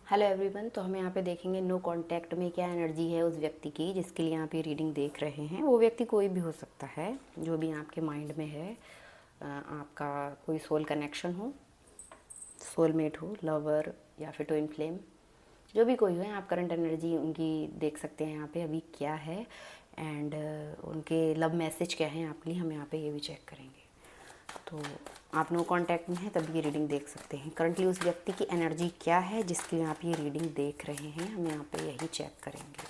Hello everyone. तो हम यहाँ पे देखेंगे नो कांटेक्ट में क्या एनर्जी है उस व्यक्ति की जिसके लिए आप ये रीडिंग देख रहे हैं। वो व्यक्ति कोई भी हो सकता है जो भी आपके माइंड में है। आपका कोई सोल कनेक्शन हो, सोलमेट हो, लवर या फिर ट्विन फ्लेम, जो भी कोई हो। आप करंट एनर्जी उनकी देख सकते हैं यहाँ पे अभी क्या है, एंड उनके लव मैसेज क्या है आपके लिए। हम यहाँ पे ये भी चेक करेंगे। तो आप नो कांटेक्ट में हैं तभी ये रीडिंग देख सकते हैं। करंटली उस व्यक्ति की एनर्जी क्या है जिसके लिए आप ये रीडिंग देख रहे हैं, हम यहाँ पे यही चेक करेंगे।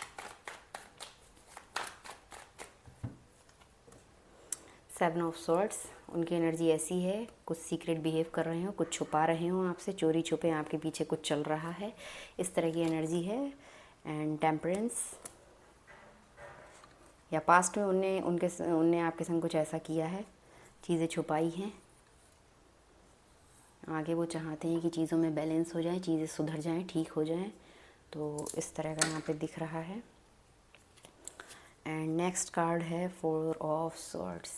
सेवन ऑफ सॉर्ड्स, उनकी एनर्जी ऐसी है, कुछ सीक्रेट बिहेव कर रहे हो, कुछ छुपा रहे हो आपसे, चोरी छुपे आपके पीछे कुछ चल रहा है, इस तरह की एनर्जी है। एंड टेम्परेंस, या पास्ट में उनने आपके संग कुछ ऐसा किया है, चीज़ें छुपाई हैं। आगे वो चाहते हैं कि चीज़ों में बैलेंस हो जाए, चीज़ें सुधर जाएं, ठीक हो जाएं। तो इस तरह का यहाँ पे दिख रहा है। एंड नेक्स्ट कार्ड है फोर ऑफ सॉर्ड्स।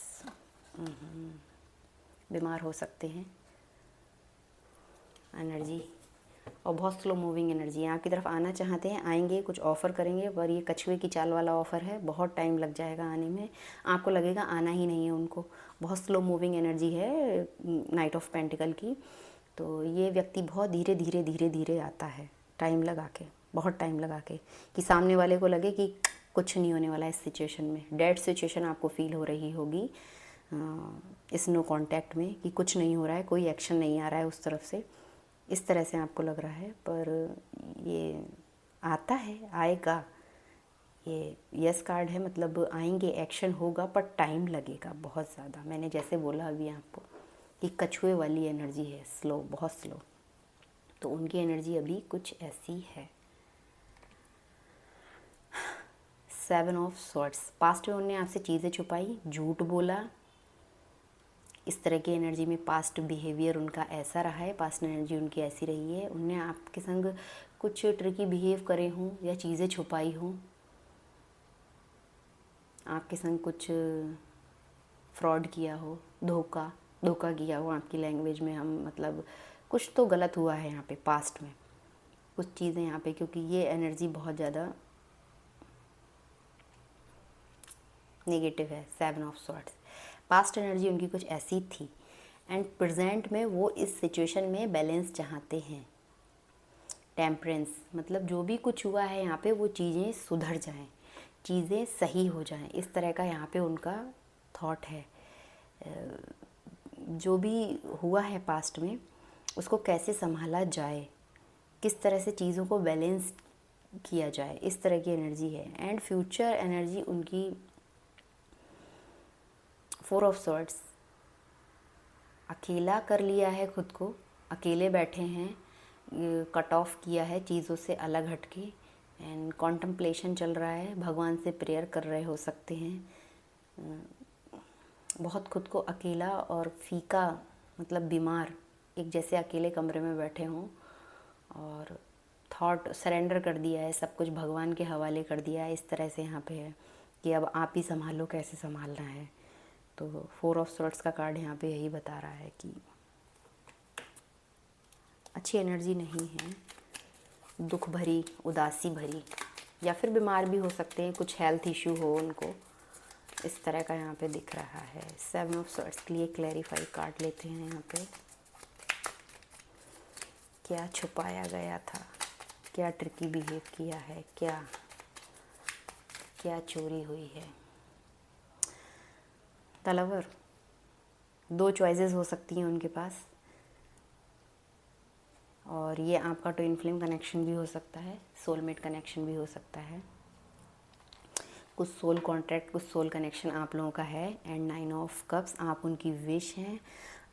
बीमार हो सकते हैं, एनर्जी, और बहुत स्लो मूविंग एनर्जी है। आपकी तरफ आना चाहते हैं, आएंगे, कुछ ऑफ़र करेंगे, पर ये कछुए की चाल वाला ऑफ़र है, बहुत टाइम लग जाएगा आने में। आपको लगेगा आना ही नहीं है उनको। बहुत स्लो मूविंग एनर्जी है नाइट ऑफ पेंटिकल की। तो ये व्यक्ति बहुत धीरे धीरे धीरे धीरे आता है, टाइम लगा के, बहुत टाइम लगा के, कि सामने वाले को लगे कि कुछ नहीं होने वाला है इस सिचुएशन में। डेड सिचुएशन आपको फील हो रही होगी इस नो कांटेक्ट में, कि कुछ नहीं हो रहा है, कोई एक्शन नहीं आ रहा है उस तरफ से, इस तरह से आपको लग रहा है। पर ये आता है, आएगा। ये यस कार्ड है, मतलब आएंगे, एक्शन होगा, पर टाइम लगेगा बहुत ज़्यादा। मैंने जैसे बोला अभी आपको कि कछुए वाली एनर्जी है, स्लो, बहुत स्लो। तो उनकी एनर्जी अभी कुछ ऐसी है। सेवन ऑफ सॉर्ड्स, पास्ट में उन्होंने आपसे चीज़ें छुपाई, झूठ बोला, इस तरह की एनर्जी में पास्ट बिहेवियर उनका ऐसा रहा है, पास्ट एनर्जी उनकी ऐसी रही है। उनने आपके संग कुछ ट्रिकी बिहेव करे हों या चीज़ें छुपाई हों, आपके संग कुछ फ्रॉड किया हो, धोखा किया हो। आपकी लैंग्वेज में हम मतलब कुछ तो गलत हुआ है यहाँ पे पास्ट में, कुछ चीज़ें यहाँ पे, क्योंकि ये एनर्जी बहुत ज़्यादा नेगेटिव है। Seven of swords, past energy उनकी कुछ ऐसी थी, एंड प्रेजेंट में वो इस सिचुएशन में बैलेंस चाहते हैं। टेम्परेंस, मतलब जो भी कुछ हुआ है यहाँ पे वो चीज़ें सुधर जाएं, चीज़ें सही हो जाएं, इस तरह का यहाँ पे उनका थॉट है। जो भी हुआ है पास्ट में उसको कैसे संभाला जाए, किस तरह से चीज़ों को बैलेंस किया जाए, इस तरह की एनर्जी है। एंड फ्यूचर एनर्जी उनकी फोर ऑफ सॉर्ड्स, अकेला कर लिया है खुद को, अकेले बैठे हैं, कट ऑफ किया है चीज़ों से अलग हटके, एंड कॉन्टम्पलेशन चल रहा है, भगवान से प्रेयर कर रहे हो सकते हैं। बहुत खुद को अकेला और फीका, मतलब बीमार, एक जैसे अकेले कमरे में बैठे हों, और थॉट सरेंडर कर दिया है, सब कुछ भगवान के हवाले कर दिया है, इस तरह से यहाँ पे है कि अब आप ही संभालो, कैसे संभालना है। तो फोर ऑफ सॉर्ड्स का कार्ड यहाँ पे यही बता रहा है कि अच्छी एनर्जी नहीं है, दुख भरी, उदासी भरी, या फिर बीमार भी हो सकते हैं, कुछ हेल्थ इशू हो उनको, इस तरह का यहाँ पे दिख रहा है। सेवन ऑफ सॉर्ड्स के लिए क्लैरिफाई कार्ड लेते हैं यहाँ पे। क्या छुपाया गया था, क्या ट्रिकी बिहेव किया है, क्या क्या चोरी हुई है। द लवर, दो चॉइसेस हो सकती हैं उनके पास, और ये आपका ट्विन फ्लेम कनेक्शन भी हो सकता है, सोलमेट कनेक्शन भी हो सकता है, कुछ सोल कॉन्ट्रैक्ट, कुछ सोल कनेक्शन आप लोगों का है। एंड नाइन ऑफ कप्स, आप उनकी विश हैं,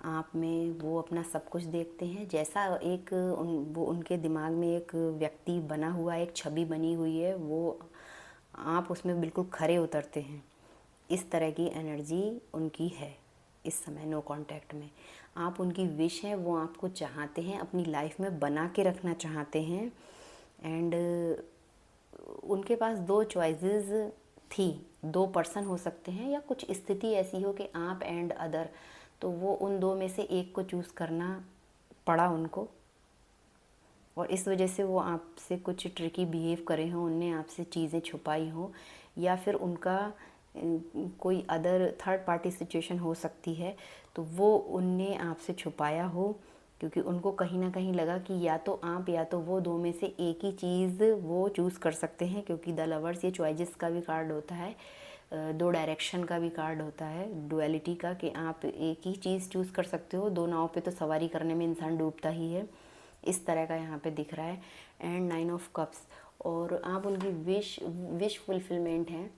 आप में वो अपना सब कुछ देखते हैं। जैसा एक वो उनके दिमाग में एक व्यक्ति बना हुआ है, एक छवि बनी हुई है, वो आप उसमें बिल्कुल खरे उतरते हैं, इस तरह की एनर्जी उनकी है इस समय नो कांटेक्ट में। आप उनकी विश हैं, वो आपको चाहते हैं, अपनी लाइफ में बना के रखना चाहते हैं। एंड उनके पास दो चॉइसेस थी, दो पर्सन हो सकते हैं, या कुछ स्थिति ऐसी हो कि आप एंड अदर, तो वो उन दो में से एक को चूज़ करना पड़ा उनको। और इस वजह से वो आपसे कुछ ट्रिकी बिहेव करे हों, उनने आपसे चीज़ें छुपाई हों, या फिर उनका कोई अदर थर्ड पार्टी सिचुएशन हो सकती है, तो वो उनने आपसे छुपाया हो, क्योंकि उनको कहीं ना कहीं लगा कि या तो आप या तो वो, दो में से एक ही चीज़ वो चूज़ कर सकते हैं। क्योंकि द लवर्स ये चॉइसेस का भी कार्ड होता है, दो डायरेक्शन का भी कार्ड होता है, डुअलिटी का, कि आप एक ही चीज़ चूज़ कर सकते हो। दो नाव पे तो सवारी करने में इंसान डूबता ही है, इस तरह का यहाँ पे दिख रहा है। एंड 9 ऑफ कप्स, और आप उनकी विश फुलफिलमेंट है।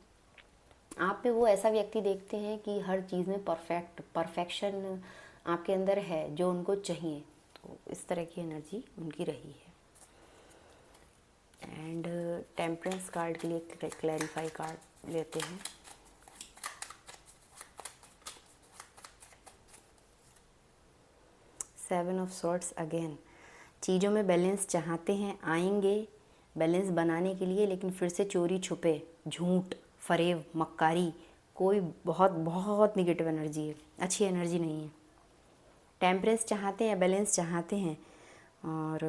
आप पे वो ऐसा व्यक्ति देखते हैं कि हर चीज़ में परफेक्शन आपके अंदर है जो उनको चाहिए, तो इस तरह की एनर्जी उनकी रही है। एंड टेम्परेंस कार्ड के लिए क्लैरिफाई कार्ड लेते हैं। सेवन ऑफ सॉर्ड्स अगेन, चीज़ों में बैलेंस चाहते हैं, आएंगे बैलेंस बनाने के लिए, लेकिन फिर से चोरी छुपे, झूठ, फरेब, मक्कारी, कोई बहुत बहुत निगेटिव एनर्जी है, अच्छी एनर्जी नहीं है। टेम्परेंस चाहते हैं, बैलेंस चाहते हैं। और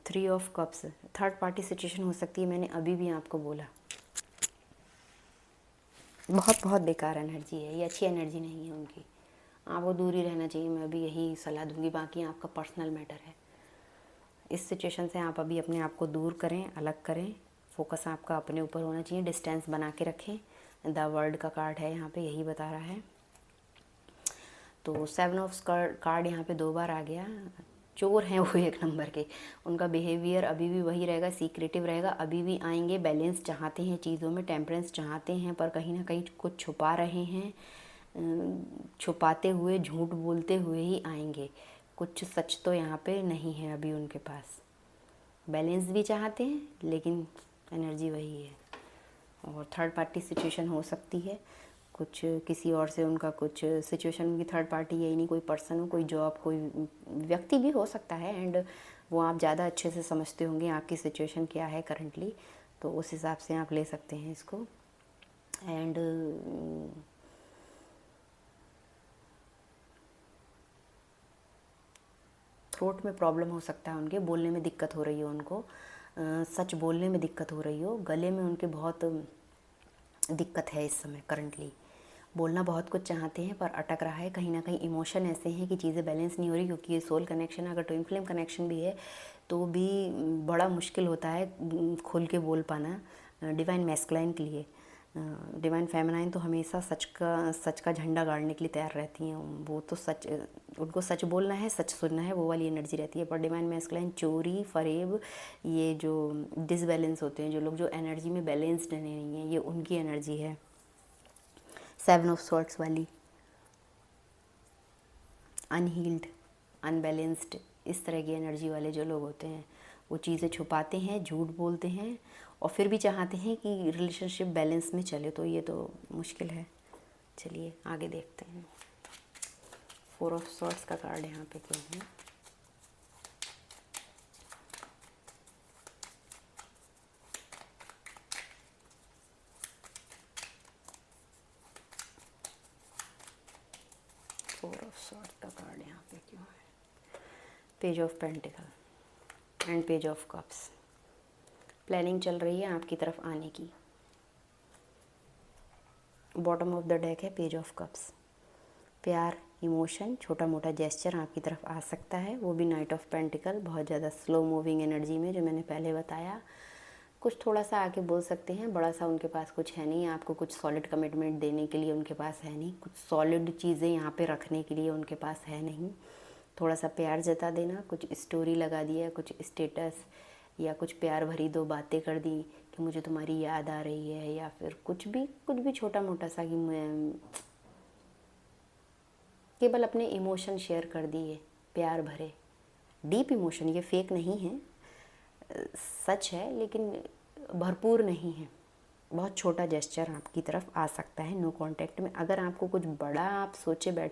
3 of cups, third party situation हो सकती है, मैंने अभी भी आपको बोला। बहुत बहुत बेकार एनर्जी है ये, अच्छी एनर्जी नहीं है उनकी, आपको दूर ही रहना चाहिए। मैं अभी यही सलाह दूंगी, बाकी आपका पर्सनल मैटर है। इस सिचुएशन से आप अभी अपने आप को दूर करें, अलग करें, फोकस आपका अपने ऊपर होना चाहिए, डिस्टेंस बना के रखें। द वर्ल्ड का कार्ड है यहाँ पे, यही बता रहा है। तो 7 ऑफ कार्ड यहाँ पे 2 बार आ गया। चोर हैं वो एक नंबर के, उनका बिहेवियर अभी भी वही रहेगा, सीक्रेटिव रहेगा, अभी भी आएंगे, बैलेंस चाहते हैं चीज़ों में, टेम्परेंस चाहते हैं, पर कहीं ना कहीं कुछ छुपा रहे हैं, छुपाते हुए, झूठ बोलते हुए ही आएंगे। कुछ सच तो यहाँ पे नहीं है अभी उनके पास। बैलेंस भी चाहते हैं, लेकिन एनर्जी वही है। और थर्ड पार्टी सिचुएशन हो सकती है, कुछ किसी और से उनका कुछ सिचुएशन, उनकी थर्ड पार्टी, यही नहीं कोई पर्सन हो, कोई जॉब, कोई व्यक्ति भी हो सकता है। एंड वो आप ज़्यादा अच्छे से समझते होंगे आपकी सिचुएशन क्या है करंटली, तो उस हिसाब से आप ले सकते हैं इसको। एंड थ्रोट में प्रॉब्लम हो सकता है उनके, बोलने में दिक्कत हो रही हो उनको, सच बोलने में दिक्कत हो रही हो, गले में उनके बहुत दिक्कत है इस समय करंटली। बोलना बहुत कुछ चाहते हैं पर अटक रहा है, कहीं ना कहीं इमोशन ऐसे हैं कि चीज़ें बैलेंस नहीं हो रही, क्योंकि ये सोल कनेक्शन, अगर ट्विन फ्लेम कनेक्शन भी है तो भी बड़ा मुश्किल होता है खुल के बोल पाना डिवाइन मैस्कुलाइन के लिए। डिवाइन फेमिनाइन तो हमेशा सच का झंडा गाड़ने के लिए तैयार रहती हैं, वो तो सच, उनको सच बोलना है, सच सुनना है, वो वाली एनर्जी रहती है। पर डिवाइन मैस्कुलाइन चोरी, फरेब, ये जो डिसबैलेंस होते हैं, जो लोग जो एनर्जी में बैलेंस्ड नहीं है, ये उनकी एनर्जी है। 7 ऑफ सॉर्ड्स वाली, अनहील्ड, अनबैलेंस्ड, इस तरह की एनर्जी वाले जो लोग होते हैं, वो चीज़ें छुपाते हैं, झूठ बोलते हैं, और फिर भी चाहते हैं कि रिलेशनशिप बैलेंस में चले, तो ये तो मुश्किल है। चलिए आगे देखते हैं। 4 ऑफ सॉर्ड्स का कार्ड यहाँ पे क्यों है? Page of pentacle and page of cups, planning चल रही है आपकी तरफ आने की। बॉटम ऑफ द डेक है पेज ऑफ कप्स, प्यार, इमोशन, छोटा मोटा जेस्चर आपकी तरफ आ सकता है, वो भी नाइट ऑफ पेंटिकल, बहुत ज़्यादा स्लो मूविंग एनर्जी में, जो मैंने पहले बताया। कुछ थोड़ा सा आके बोल सकते हैं, बड़ा सा उनके पास कुछ है नहीं, आपको कुछ सॉलिड कमिटमेंट देने के लिए उनके पास है नहीं, कुछ सॉलिड चीज़ें यहाँ पे रखने के लिए उनके पास है नहीं। थोड़ा सा प्यार जता देना, कुछ स्टोरी लगा दिया, कुछ स्टेटस, या कुछ प्यार भरी 2 बातें कर दी कि मुझे तुम्हारी याद आ रही है, या फिर कुछ भी छोटा मोटा सा कि मैं केवल अपने इमोशन शेयर कर दिए, प्यार भरे, डीप इमोशन, ये फेक नहीं है, सच है, लेकिन भरपूर नहीं है। बहुत छोटा जेस्चर आपकी तरफ आ सकता है नो कांटेक्ट में। अगर आपको कुछ बड़ा आप सोचे बैठे